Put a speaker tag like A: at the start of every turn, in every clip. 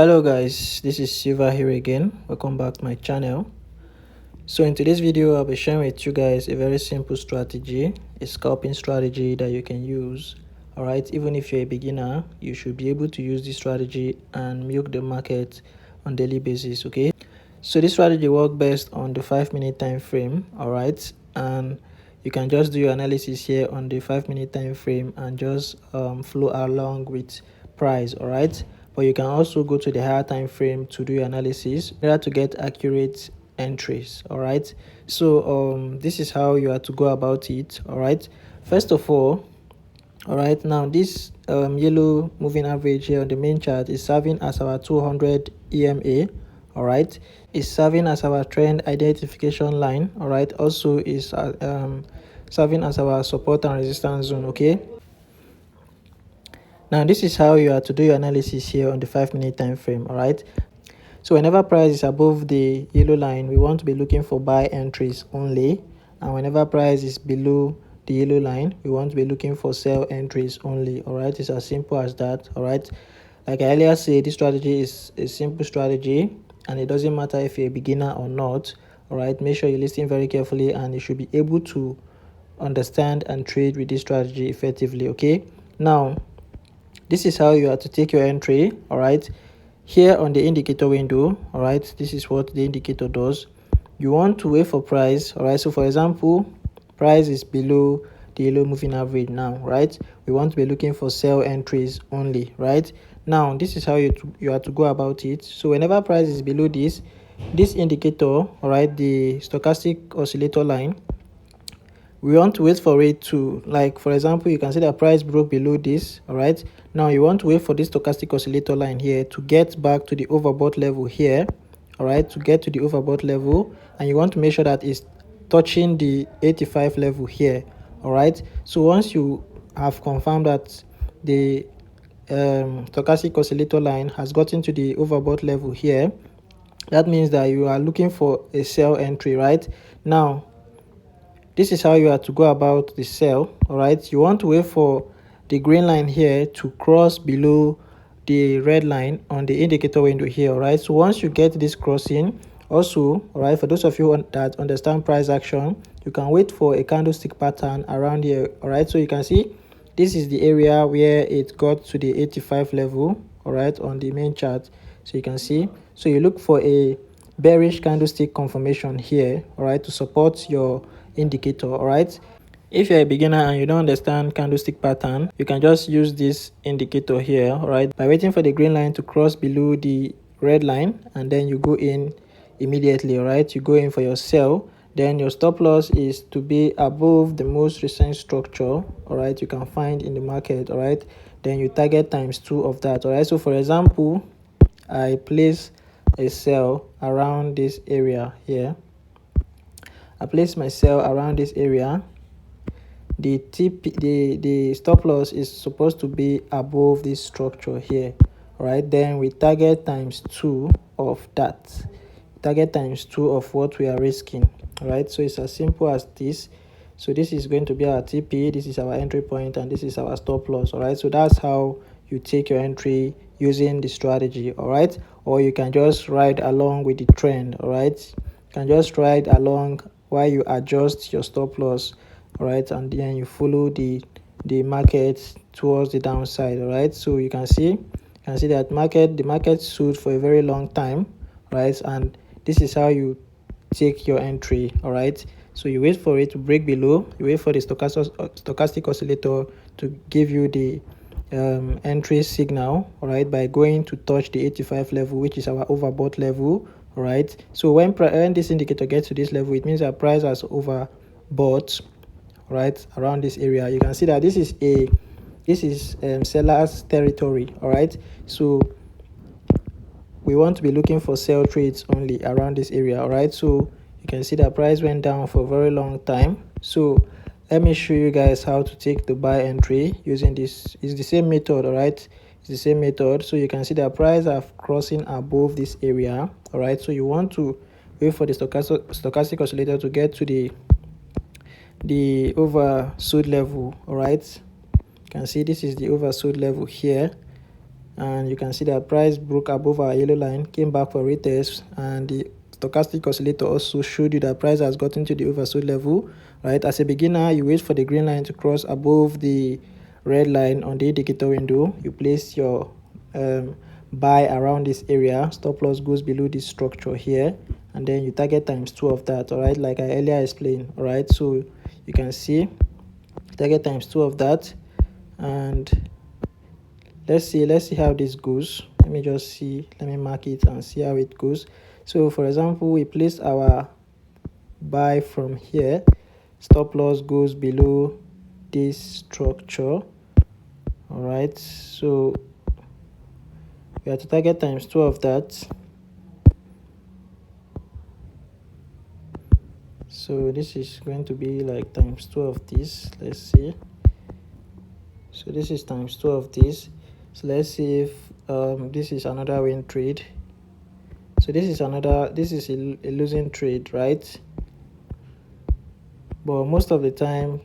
A: Hello guys, this is Silva here again. Welcome back to my channel. So in today's video, I'll be sharing with you guys a very simple strategy, a scalping strategy that you can use. Alright, even if you're a beginner, you should be able to use this strategy and milk the market on daily basis. Okay, so this strategy works best on the 5-minute time frame. Alright, and you can just do your analysis here on the 5-minute time frame and just flow along with price. Alright, but you can also go to the higher time frame to do your analysis in order to get accurate entries. All right, so this is how you are to go about it. All right, first of all right, now this yellow moving average here on the main chart is serving as our 200 EMA. All right, is serving as our trend identification line. All right, also is serving as our support and resistance zone. Okay, now this is how you are to do your analysis here on the 5-minute time frame. All right, so whenever price is above the yellow line, we want to be looking for buy entries only, and whenever price is below the yellow line, we want to be looking for sell entries only. All right, it's as simple as that. All right, like I earlier said, this strategy is a simple strategy and it doesn't matter if you're a beginner or not. All right, make sure you listen very carefully and you should be able to understand and trade with this strategy effectively. Okay, now this is how you are to take your entry. All right, here on the indicator window, all right, this is what the indicator does. You want to wait for price. All right, so for example, price is below the yellow moving average now, right? We want to be looking for sell entries only, right? Now this is how you are to go about it. So whenever price is below this indicator, all right, the stochastic oscillator line, we want to wait for it to, like for example, you can see that price broke below this. All right, now you want to wait for this stochastic oscillator line here to get back to the overbought level here. All right, to get to the overbought level, and you want to make sure that it's touching the 85 level here. All right, so once you have confirmed that the stochastic oscillator line has gotten to the overbought level here, that means that you are looking for a sell entry. Right, now this is how you are to go about the sell. All right, you want to wait for the green line here to cross below the red line on the indicator window here. All right, so once you get this crossing, also, all right, for those of you that understand price action, you can wait for a candlestick pattern around here. All right, so you can see this is the area where it got to the 85 level. All right, on the main chart, so you can see, so you look for a bearish candlestick confirmation here, all right, to support your indicator. All right, if you're a beginner and you don't understand candlestick pattern, you can just use this indicator here, all right, by waiting for the green line to cross below the red line, and then you go in immediately. All right, you go in for your sell, then your stop loss is to be above the most recent structure, all right, you can find in the market. All right, then you target ×2 of that. All right, so for example, I place a sell around this area here. I place my sell around this area. The stop loss is supposed to be above this structure here. All right, then we target ×2 of that. Target ×2 of what we are risking. All right, so it's as simple as this. So this is going to be our TP, this is our entry point, and this is our stop loss. All right, so that's how you take your entry using the strategy. All right, or you can just ride along with the trend. All right, you can just ride along while you adjust your stop loss. All right, and then you follow the market towards the downside. All right, so you can see that the market stood for a very long time, right? And this is how you take your entry. All right, so you wait for it to break below, you wait for the stochastic oscillator to give you the entry signal, all right, by going to touch the 85 level, which is our overbought level. All right, so when this indicator gets to this level, it means that price has overbought, right, around this area. You can see that this is seller's territory. All right, so we want to be looking for sell trades only around this area. All right, so you can see that price went down for a very long time. So let me show you guys how to take the buy entry using this. It's the same method. All right, it's the same method. So you can see that price are crossing above this area. All right, so you want to wait for the stochastic oscillator to get to the oversold level. All right, you can see this is the oversold level here. and you can see that price broke above our yellow line, came back for retest, and the stochastic oscillator also showed you that price has gotten to the oversold level, right? As a beginner, you wait for the green line to cross above the red line on the indicator window. You place your buy around this area, stop loss goes below this structure here, and then you target times 2 of that, all right, like I earlier explained. All right, so you can see target times 2 of that, and let's see how this goes. Let me mark it and see how it goes. So for example, we place our buy from here, stop loss goes below this structure. All right, so we have to target times 2 of that. So this is going to be like times 2 of this. Let's see. So this is times 2 of this. So let's see if this is another win trade. So this is a losing trade, right? But most of the time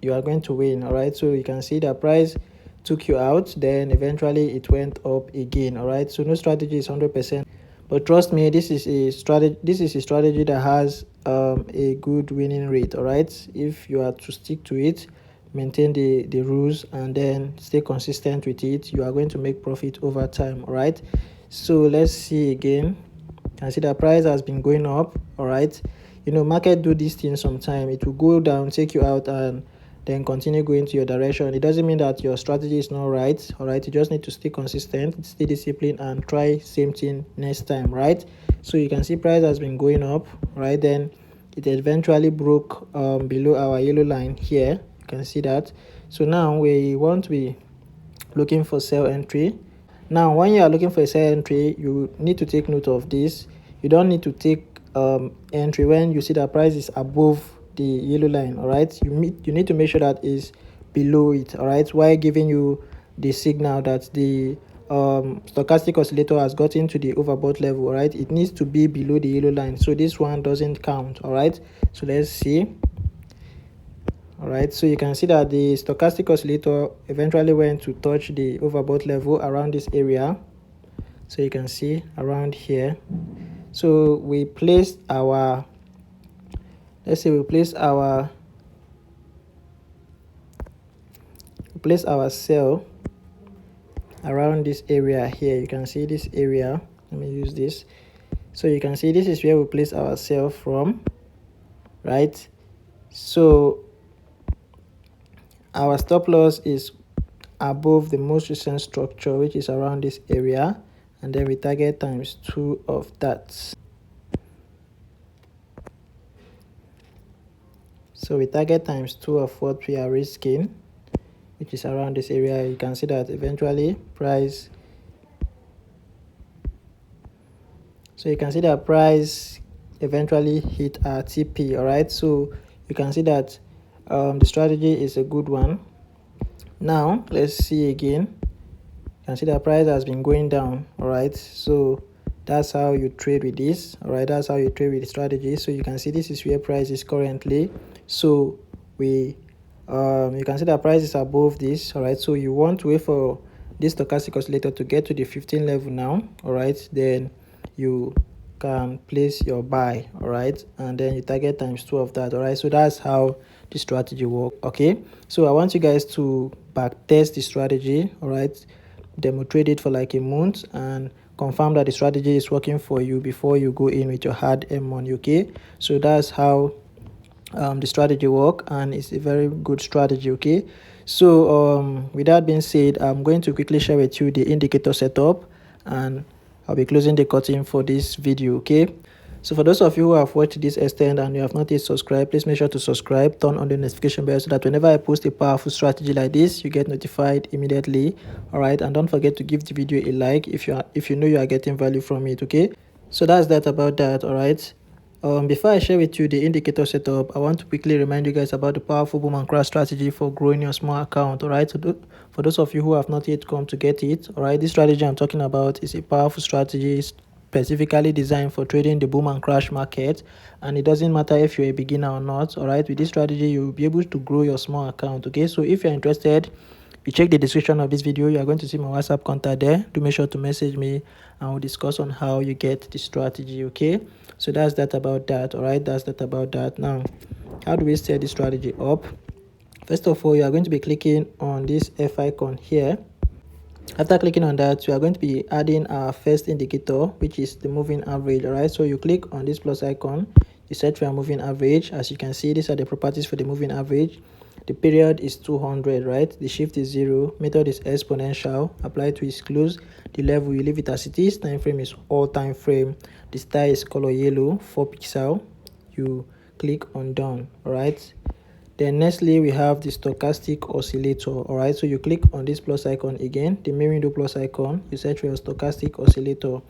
A: you are going to win. All right, so you can see the price took you out, then eventually it went up again. All right, so no strategy is 100%, but trust me, this is a strategy that has a good winning rate. All right, if you are to stick to it, maintain the rules, and then stay consistent with it, you are going to make profit over time. All right, so let's see again. You can see the price has been going up. All right, you know, market do this thing sometime. It will go down, take you out, and then continue going to your direction. It doesn't mean that your strategy is not right. All right, you just need to stay consistent, stay disciplined, and try same thing next time, right? So you can see price has been going up, right? Then it eventually broke below our yellow line here. You can see that. So now we want to be looking for sell entry. Now when you are looking for a sell entry, you need to take note of this. You don't need to take entry when you see that price is above the yellow line. All right, you need to make sure that is below it. All right, while giving you the signal that the stochastic oscillator has gotten to the overbought level. All right, it needs to be below the yellow line, so this one doesn't count. All right, so let's see. All right, so you can see that the stochastic oscillator eventually went to touch the overbought level around this area. So you can see around here. So we placed our, let's say we place our sell around this area here. You can see this area. Let me use this. So you can see this is where we place our sell from, right? So our stop loss is above the most recent structure, which is around this area, and then we target times 2 of that. So we target times 2 of what we are risking, which is around this area. You can see that eventually price, so you can see that price eventually hit our TP. All right, so you can see that the strategy is a good one. Now let's see again. You can see that price has been going down. All right, so that's how you trade with this. All right, that's how you trade with the strategy. So you can see this is where price is currently. So we you can see that price is above this. All right, so you want to wait for this stochastic oscillator to get to the 15 level now. All right, then you can place your buy. All right, and then you target times 2 of that. All right, so that's how the strategy works. Okay, so I want you guys to back test the strategy. All right, demo trade it for like a month and confirm that the strategy is working for you before you go in with your hard-earned money. Okay, so that's how the strategy work, and it's a very good strategy. Okay, so with that being said, I'm going to quickly share with you the indicator setup, and I'll be closing the curtain for this video. Okay, so for those of you who have watched this extent and you have not yet subscribed, please make sure to subscribe, turn on the notification bell so that whenever I post a powerful strategy like this, you get notified immediately. All right, and don't forget to give the video a like if you know you are getting value from it. Okay, so that's that about that. All right, before I share with you the indicator setup, I want to quickly remind you guys about the powerful boom and crash strategy for growing your small account. All right, so for those of you who have not yet come to get it, all right, this strategy I'm talking about is a powerful strategy specifically designed for trading the boom and crash market, and it doesn't matter if you're a beginner or not. All right, with this strategy you'll be able to grow your small account. Okay, so if you're interested, you check the description of this video, you are going to see my WhatsApp contact there. Do make sure to message me and we'll discuss on how you get the strategy. Okay, so that's that about that. All right, that's that about that. Now, how do we set the strategy up? First of all, you are going to be clicking on this F icon here. After clicking on that, we are going to be adding our first indicator, which is the moving average. All right, so you click on this plus icon, you search for a moving average. As you can see, these are the properties for the moving average. The period is 200, right? The shift is 0. Method is exponential. Apply to exclude. The level, you leave it as it is. Time frame is all time frame. The style is color yellow, 4 pixel. You click on done. All right. Then nextly, we have the stochastic oscillator. All right, so you click on this plus icon again, the main window plus icon, you search for your stochastic oscillator.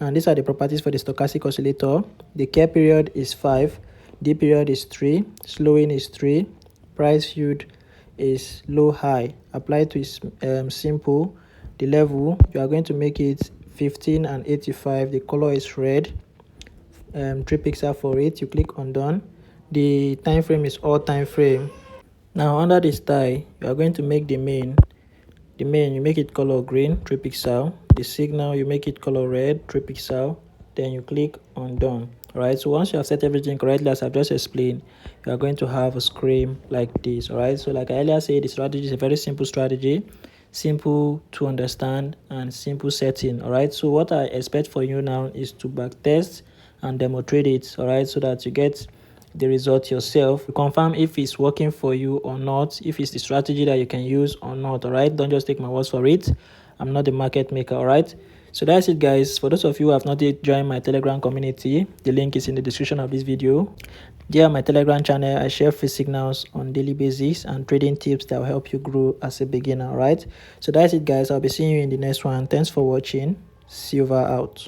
A: And these are the properties for the stochastic oscillator. The care period is 5, D period is 3, slowing is 3, price field is low high. Apply to simple. The level, you are going to make it 15 and 85. The color is red, 3 pixel for it. You click on done. The time frame is all time frame. Now under the style, you are going to make the main you make it color green, 3 pixel. The signal, you make it color red, 3 pixel. Then you click on done. All right, so once you have set everything correctly, as I've just explained, you are going to have a screen like this. All right, so like I earlier said, the strategy is a very simple strategy, simple to understand and simple setting. All right, so what I expect for you now is to back test and demo trade it. All right, so that you get the result yourself. You confirm if it's working for you or not, if it's the strategy that you can use or not. All right, don't just take my words for it. I'm not the market maker. All right, so that's it, guys. For those of you who have not yet joined my Telegram community, the link is in the description of this video. There, my Telegram channel, I share free signals on daily basis and trading tips that will help you grow as a beginner. All right, so that's it, guys. I'll be seeing you in the next one. Thanks for watching. Silver out.